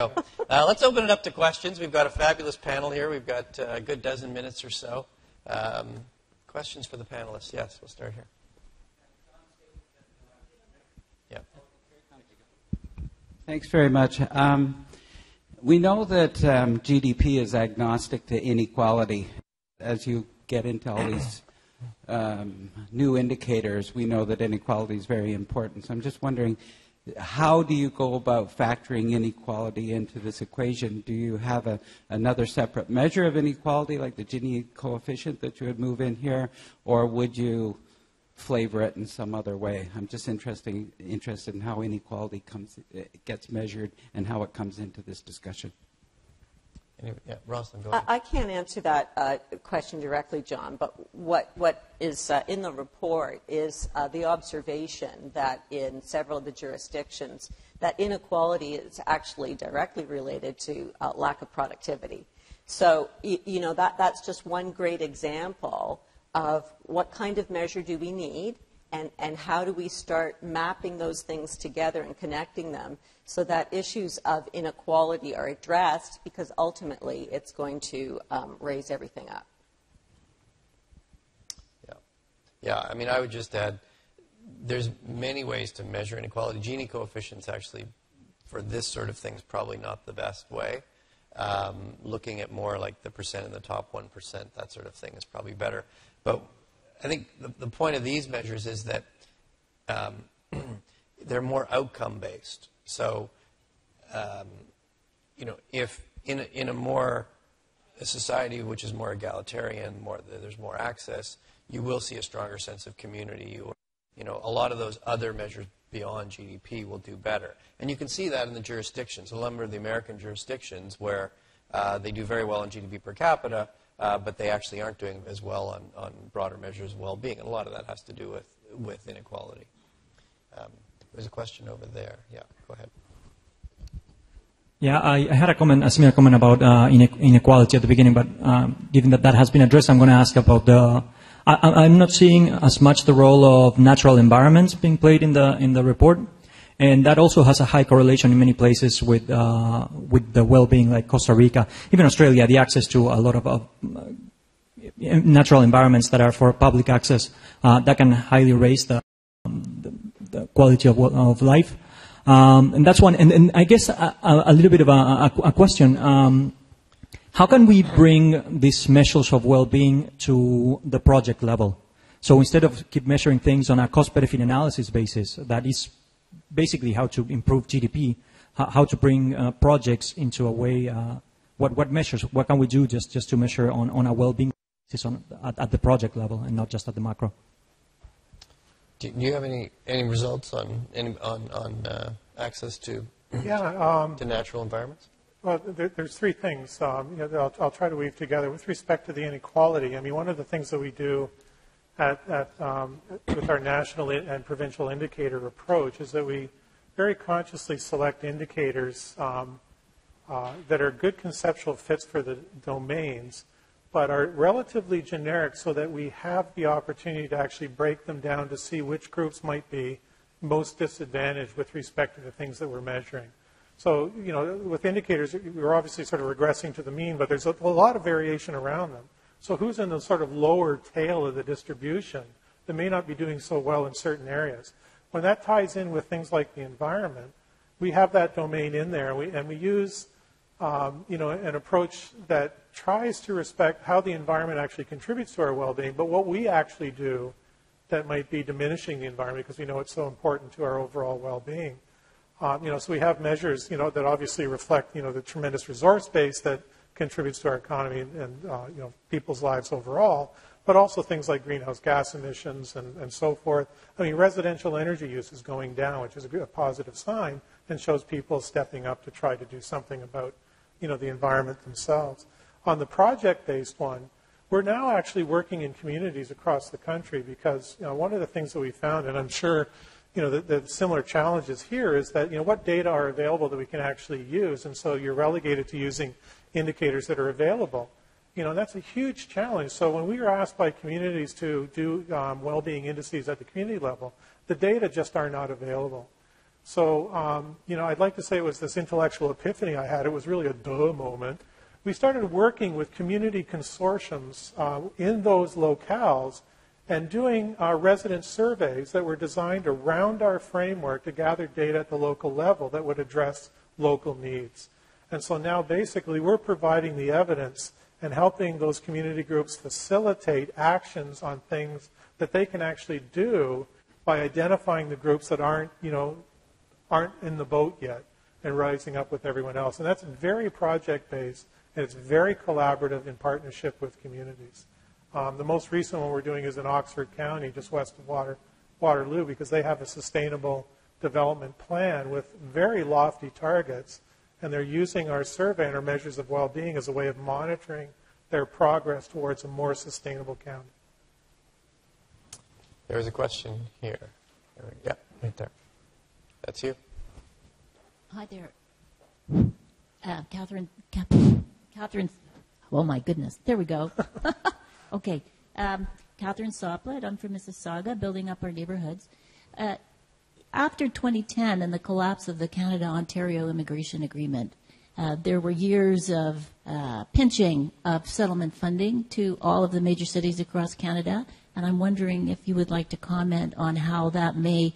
Let's open it up to questions. We've got a fabulous panel here. We've got a good dozen minutes or so. Questions for the panelists? Yes, we'll start here. Yeah. Thanks very much. We know that GDP is agnostic to inequality. As you get into all these new indicators, we know that inequality is very important. So I'm just wondering, how do you go about factoring inequality into this equation? Do you have another separate measure of inequality, like the Gini coefficient that you would move in here, or would you flavor it in some other way? I'm just interested in how inequality gets measured and how it comes into this discussion. Anyway, yeah, Rosalind, go ahead. I can't answer that question directly, John, but what is in the report is the observation that in several of the jurisdictions that inequality is actually directly related to lack of productivity. So, you know, that's just one great example of what kind of measure do we need and how do we start mapping those things together and connecting them so that issues of inequality are addressed, because ultimately it's going to raise everything up. Yeah, I mean, I would just add, there's many ways to measure inequality. Gini coefficients actually, for this sort of thing, is probably not the best way. Looking at more like the percent in the top 1%, that sort of thing is probably better. But I think the point of these measures is that they're more outcome-based. So, you know, if in a society which is more egalitarian, there's more access, you will see a stronger sense of community. You know, a lot of those other measures beyond GDP will do better. And you can see that in the jurisdictions. A number of the American jurisdictions where they do very well on GDP per capita, but they actually aren't doing as well on broader measures of well-being. And a lot of that has to do with inequality. There's a question over there. Yeah, go ahead. Yeah, I had a similar comment about inequality at the beginning, but given that has been addressed, I'm going to ask about I'm not seeing as much the role of natural environments being played in the report, and that also has a high correlation in many places with the well-being, like Costa Rica, even Australia. The access to a lot of natural environments that are for public access that can highly raise the quality of life. And that's one. And I guess a little bit of a question. How can we bring these measures of well-being to the project level? So instead of keep measuring things on a cost-benefit analysis basis, that is basically how to improve GDP, how to bring projects into a way, what measures, what can we do just to measure on a well-being basis at the project level and not just at the macro? Do you have any results on access to natural environments? Well, there's three things I'll try to weave together. With respect to the inequality, I mean, one of the things that we do with our national and provincial indicator approach is that we very consciously select indicators that are good conceptual fits for the domains, but are relatively generic so that we have the opportunity to actually break them down to see which groups might be most disadvantaged with respect to the things that we're measuring. So, you know, with indicators, we're obviously sort of regressing to the mean, but there's a lot of variation around them. So who's in the sort of lower tail of the distribution that may not be doing so well in certain areas? When that ties in with things like the environment, we have that domain in there, and we use you know, an approach that tries to respect how the environment actually contributes to our well-being, but what we actually do that might be diminishing the environment because we know it's so important to our overall well-being. You know, so we have measures, you know, that obviously reflect, you know, the tremendous resource base that contributes to our economy and you know, people's lives overall, but also things like greenhouse gas emissions and so forth. I mean, residential energy use is going down, which is a positive sign and shows people stepping up to try to do something about, you know, the environment themselves. On the project-based one, we're now actually working in communities across the country because, you know, one of the things that we found, and I'm sure, you know, the similar challenges here is that, you know, what data are available that we can actually use, and so you're relegated to using indicators that are available. You know, that's a huge challenge. So when we were asked by communities to do well-being indices at the community level, the data just are not available. So, I'd like to say it was this intellectual epiphany I had. It was really a duh moment. We started working with community consortiums in those locales and doing resident surveys that were designed around our framework to gather data at the local level that would address local needs. And so now basically we're providing the evidence and helping those community groups facilitate actions on things that they can actually do by identifying the groups that aren't in the boat yet and rising up with everyone else. And that's very project-based, and it's very collaborative in partnership with communities. The most recent one we're doing is in Oxford County, just west of Waterloo, because they have a sustainable development plan with very lofty targets, and they're using our survey and our measures of well-being as a way of monitoring their progress towards a more sustainable county. There's a question here. Yeah, right there. That's you. Hi there. Catherine, oh my goodness, there we go. Okay. Catherine Soplet, I'm from Mississauga, building up our neighborhoods. After 2010 and the collapse of the Canada-Ontario immigration agreement, there were years of pinching of settlement funding to all of the major cities across Canada, and I'm wondering if you would like to comment on how that may,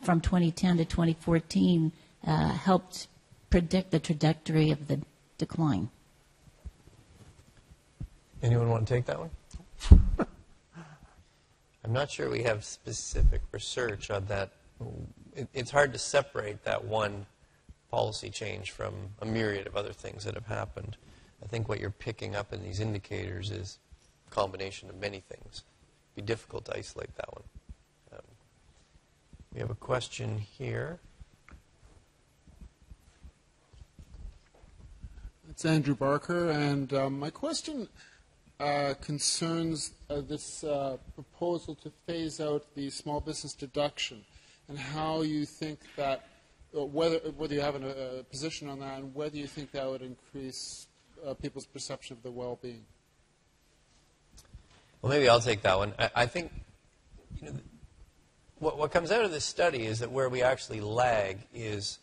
from 2010 to 2014, helped predict the trajectory of the decline. Anyone want to take that one? I'm not sure we have specific research on that. It's hard to separate that one policy change from a myriad of other things that have happened. I think what you're picking up in these indicators is a combination of many things. It'd be difficult to isolate that one. We have a question here. It's Andrew Barker, and my question concerns this proposal to phase out the small business deduction, and how you think that, whether you have a position on that, and whether you think that would increase people's perception of their well-being. Well, maybe I'll take that one. I think what comes out of this study is that where we actually lag is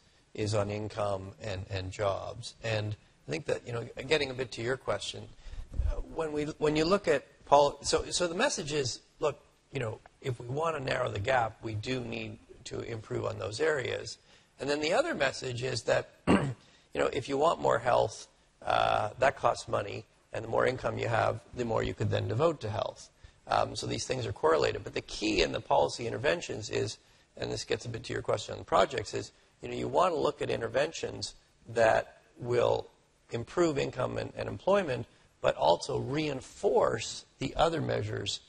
on income and jobs. And I think that, getting a bit to your question, when you look at so the message is, look, if we want to narrow the gap, we do need to improve on those areas. And then the other message is that, if you want more health, that costs money, and the more income you have, the more you could then devote to health. So these things are correlated. But the key in the policy interventions is, and this gets a bit to your question on the projects, is you want to look at interventions that will improve income and employment, but also reinforce the other measures.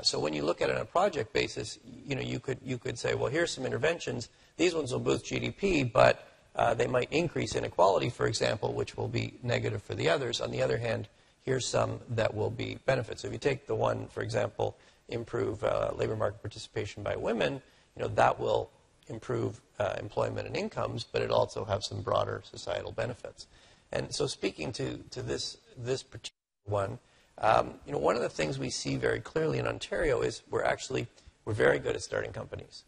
So when you look at it on a project basis, you could say, well, here's some interventions. These ones will boost GDP, but they might increase inequality, for example, which will be negative for the others. On the other hand, here's some that will be benefits. So if you take the one, for example, improve labor market participation by women, that will improve employment and incomes, but it also have some broader societal benefits. And so speaking to this particular one, one of the things we see very clearly in Ontario is we're very good at starting companies.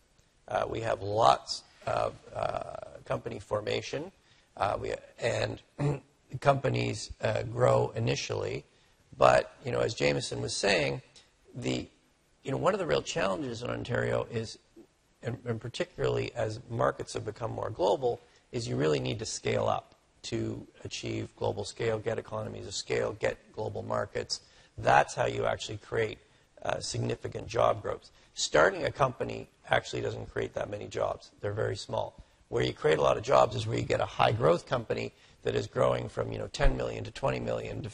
We have lots of company formation, and companies grow initially. But, as Jamison was saying, one of the real challenges in Ontario is, and particularly as markets have become more global, is you really need to scale up to achieve global scale, get economies of scale, get global markets. That's how you actually create significant job growth. Starting a company actually doesn't create that many jobs. They're very small. Where you create a lot of jobs is where you get a high growth company that is growing from 10 million to 20 million to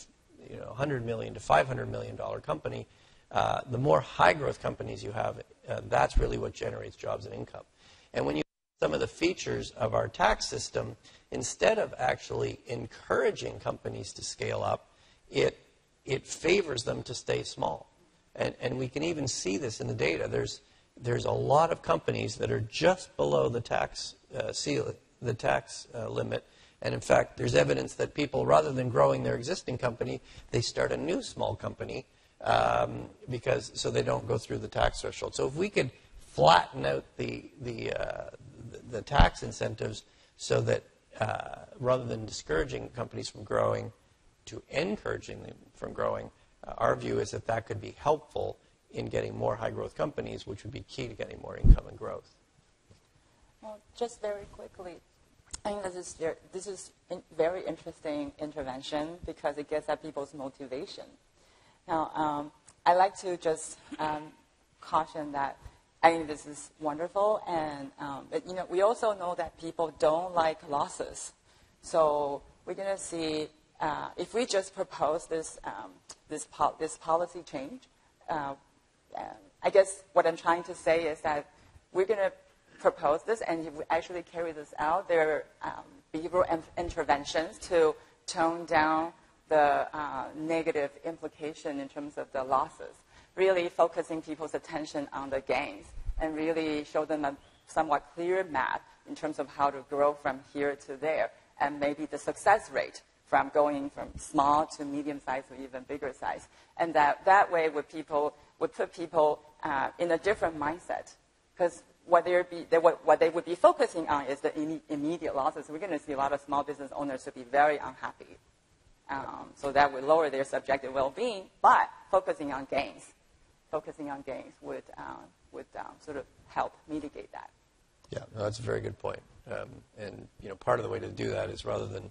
100 million to $500 million company. The more high growth companies you have, that's really what generates jobs and income. And when you look at some of the features of our tax system, instead of actually encouraging companies to scale up, it favors them to stay small. And we can even see this in the data. There's a lot of companies that are just below the tax limit. And in fact, there's evidence that people, rather than growing their existing company, they start a new small company so they don't go through the tax threshold. So if we could flatten out the the tax incentives so that rather than discouraging companies from growing to encouraging them from growing, our view is that that could be helpful in getting more high-growth companies, which would be key to getting more income and growth. Well, just very quickly, I think this is a very interesting intervention because it gets at people's motivation. Now, I like to just caution that I think this is wonderful, and but, we also know that people don't like losses. So we're going to see if we just propose this policy change. I guess what I'm trying to say is that we're going to propose this, and if we actually carry this out, there are behavioral interventions to tone down the negative implication in terms of the losses, really focusing people's attention on the gains and really show them a somewhat clear map in terms of how to grow from here to there, and maybe the success rate from going from small to medium size or even bigger size. And that way would put people in a different mindset, because what they would be focusing on is the immediate losses. We're going to see a lot of small business owners to be very unhappy. So that would lower their subjective well-being, but focusing on gains would sort of help mitigate that. Yeah, no, that's a very good point. And part of the way to do that is rather than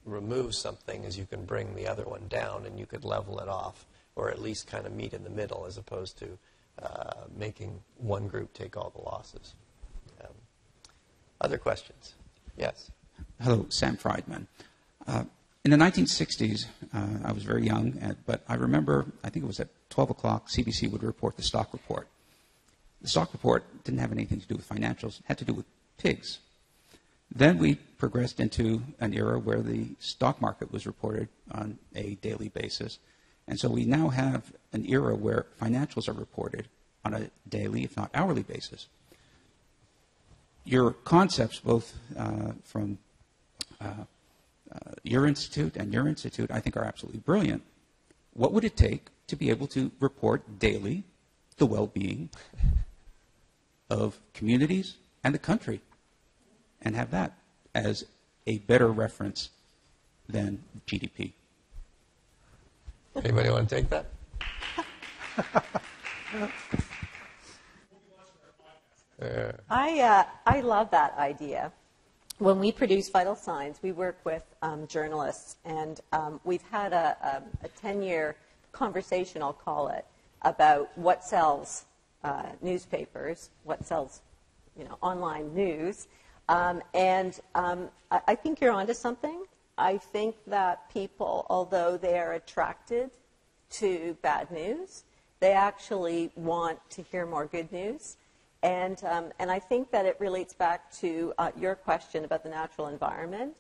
remove something, is you can bring the other one down and you could level it off, or at least kind of meet in the middle, as opposed to making one group take all the losses. Other questions? Yes. Hello, Sam Friedman. In the 1960s, I was very young, but I remember, I think it was at 12 o'clock, CBC would report the stock report. The stock report didn't have anything to do with financials. It had to do with pigs. Then we progressed into an era where the stock market was reported on a daily basis. And so we now have an era where financials are reported on a daily, if not hourly basis. Your concepts, both from your institute and your institute, I think are absolutely brilliant. What would it take to be able to report daily the well-being of communities and the country, and have that as a better reference than GDP? Anybody want to take that? I love that idea. When we produce Vital Signs, we work with journalists, and we've had a 10-year conversation, I'll call it, about what sells newspapers, what sells online news. And I think you're onto something. I think that people, although they are attracted to bad news, they actually want to hear more good news. And I think that it relates back to your question about the natural environment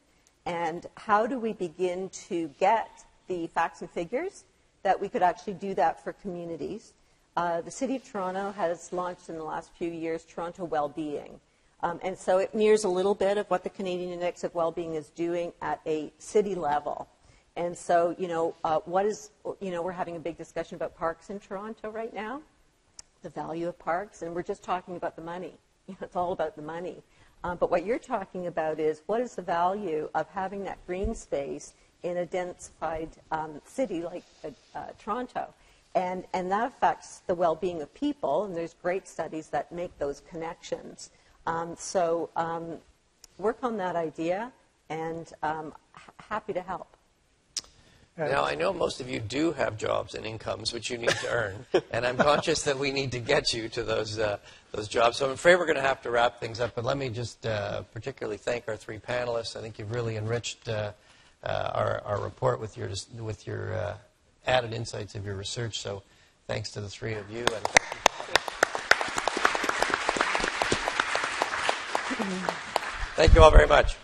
and how do we begin to get the facts and figures that we could actually do that for communities. The City of Toronto has launched in the last few years Toronto Wellbeing. And so it mirrors a little bit of what the Canadian Index of Wellbeing is doing at a city level. And so, we're having a big discussion about parks in Toronto right now, the value of parks, and we're just talking about the money. It's all about the money. But what you're talking about is what is the value of having that green space in a densified city like Toronto? And that affects the well-being of people, and there's great studies that make those connections. So work on that idea, and happy to help. Now, I know most of you do have jobs and incomes which you need to earn, and I'm conscious that we need to get you to those jobs. So I'm afraid we're going to have to wrap things up, but let me just particularly thank our three panelists. I think you've really enriched our report with your added insights of your research, so thanks to the three of you. And thank you all very much.